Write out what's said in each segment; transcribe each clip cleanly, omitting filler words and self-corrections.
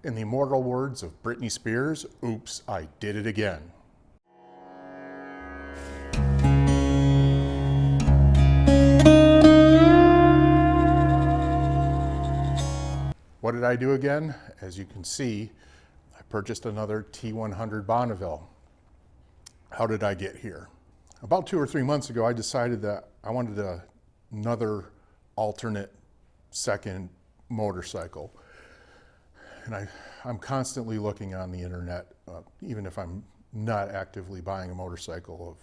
In the immortal words of Britney Spears, oops, I did it again. What did I do again? As you can see, I purchased another T100 Bonneville. How did I get here? About 2 or 3 months ago, I decided that I wanted another alternate second motorcycle. And I'm constantly looking on the internet, even if I'm not actively buying a motorcycle, of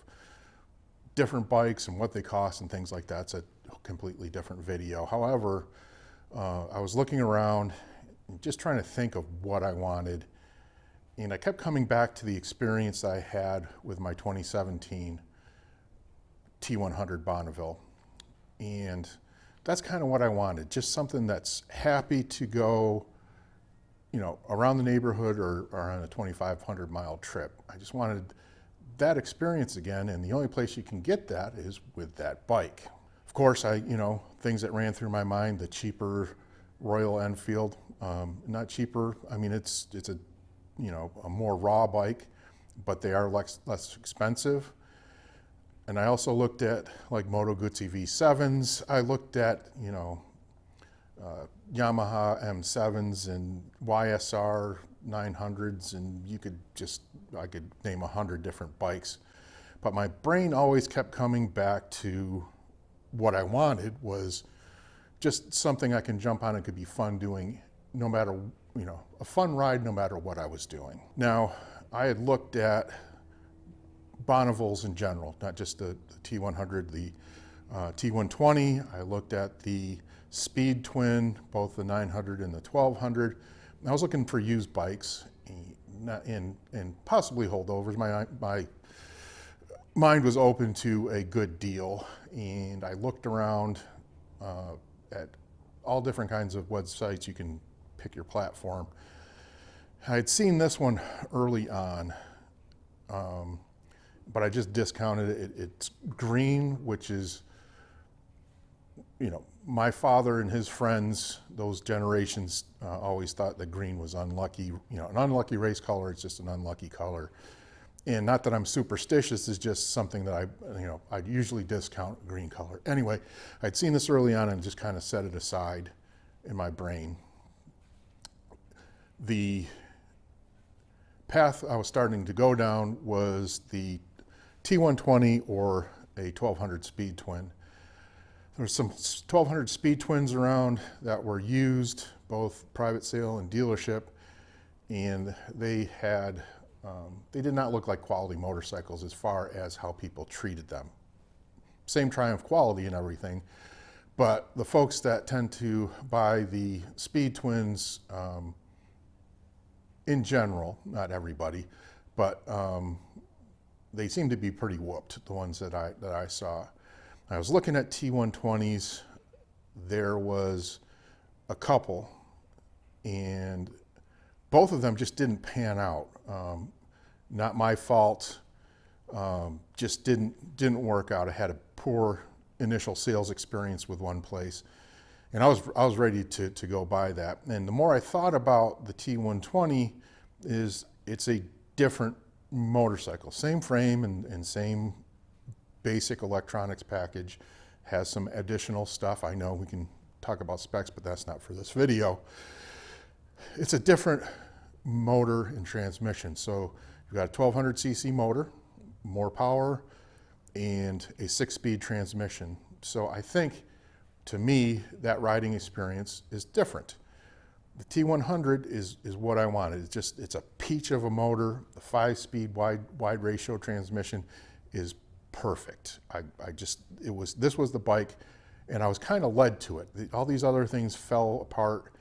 different bikes and what they cost and things like that. It's a completely different video. However, I was looking around, just trying to think of what I wanted. And I kept coming back to the experience I had with my 2017 T100 Bonneville. And that's kind of what I wanted. Just something that's happy to go, around the neighborhood or on a 2,500 mile trip. I just wanted that experience again. And the only place you can get that is with that bike. Of course, things that ran through my mind, the cheaper Royal Enfield, not cheaper. I mean, it's a more raw bike, but they are less expensive. And I also looked at like Moto Guzzi V7s. I looked at, Yamaha M7s and YSR 900s, and I could name 100 different bikes. But my brain always kept coming back to what I wanted was just something I can jump on and could be fun doing no matter, a fun ride no matter what I was doing. Now, I had looked at Bonnevilles in general, not just the T100, the T120. I looked at the Speed Twin, both the 900 and the 1200. I was looking for used bikes and possibly holdovers. My mind was open to a good deal, and I looked around at all different kinds of websites. You can pick your platform. I had seen this one early on, but I just discounted it. It's green, which is, my father and his friends, those generations, always thought that green was unlucky. An unlucky race color, it's just an unlucky color. And not that I'm superstitious, it's just something that I'd usually discount green color. Anyway, I'd seen this early on and just kind of set it aside in my brain. The path I was starting to go down was the T120 or a 1200 Speed Twin. There's some 1200 Speed Twins around that were used, both private sale and dealership, and they did not look like quality motorcycles as far as how people treated them. Same Triumph quality and everything, but the folks that tend to buy the Speed Twins, in general, not everybody, but they seem to be pretty whooped, the ones that I saw. I was looking at T120s. There was a couple, and both of them just didn't pan out. Not my fault. Just didn't work out. I had a poor initial sales experience with one place, and I was ready to go buy that. And the more I thought about the T120, it's a different motorcycle. Same frame and same basic electronics package. Has some additional stuff. I know we can talk about specs, but that's not for this video. It's a different motor and transmission. So you've got a 1200cc motor, more power, and a 6-speed transmission. So I think, to me, that riding experience is different. The T100 is what I wanted. It's a peach of a motor. The 5-speed wide ratio transmission is perfect. This was the bike, and I was kind of led to it. All these other things fell apart,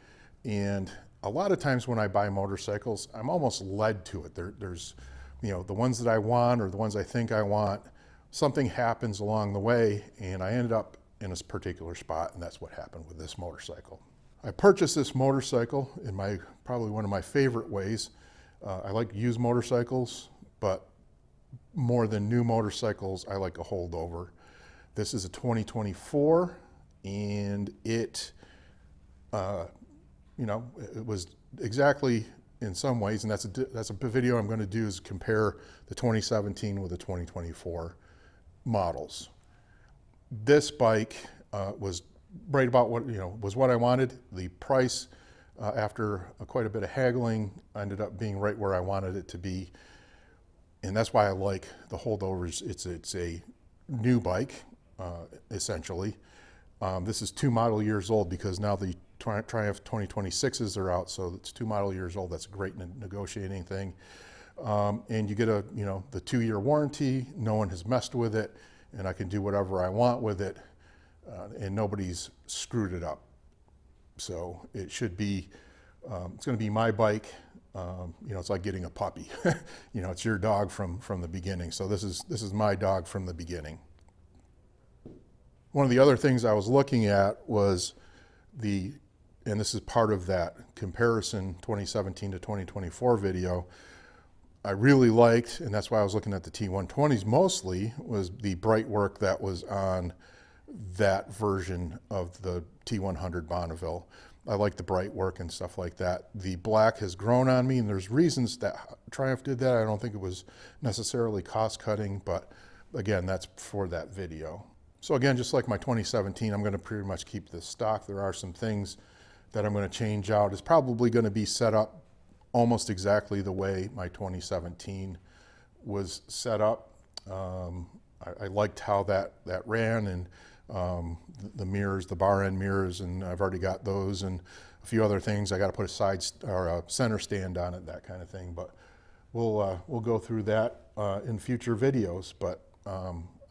and a lot of times when I buy motorcycles, I'm almost led to it. There's, the ones that I want or the ones I think I want, something happens along the way, and I ended up in a particular spot, and that's what happened with this motorcycle. I purchased this motorcycle in probably one of my favorite ways. I like used motorcycles, but more than new motorcycles, I like a holdover. This is a 2024, and it was exactly in some ways, and that's a video I'm going to do, is compare the 2017 with the 2024 models. This bike was right about what, was what I wanted. The price, after quite a bit of haggling, ended up being right where I wanted it to be. And that's why I like the holdovers. It's a new bike, essentially. This is 2 model years old, because now the Triumph 2026s are out, so it's 2 model years old. That's a great negotiating thing. And you get the 2-year warranty. No one has messed with it, and I can do whatever I want with it, and nobody's screwed it up. So it should be, it's going to be my bike. It's like getting a puppy. It's your dog from the beginning. So this is my dog from the beginning. One of the other things I was looking at was and this is part of that comparison 2017 to 2024 video, I really liked, and that's why I was looking at the T120s mostly, was the bright work that was on that version of the T100 Bonneville. I like the bright work and stuff like that. The black has grown on me, and there's reasons that Triumph did that. I don't think it was necessarily cost cutting, but again, that's for that video. So again, just like my 2017, I'm going to pretty much keep this stock. There are some things that I'm going to change out. It's probably going to be set up almost exactly the way my 2017 was set up. I liked how that ran, and the mirrors, the bar end mirrors, and I've already got those, and a few other things. I got to put a center stand on it, that kind of thing. But we'll go through that in future videos. But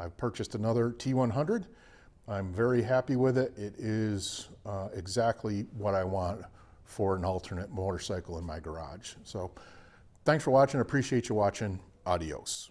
I've purchased another T100. I'm very happy with it. It is exactly what I want for an alternate motorcycle in my garage. So thanks for watching. I appreciate you watching. Adios.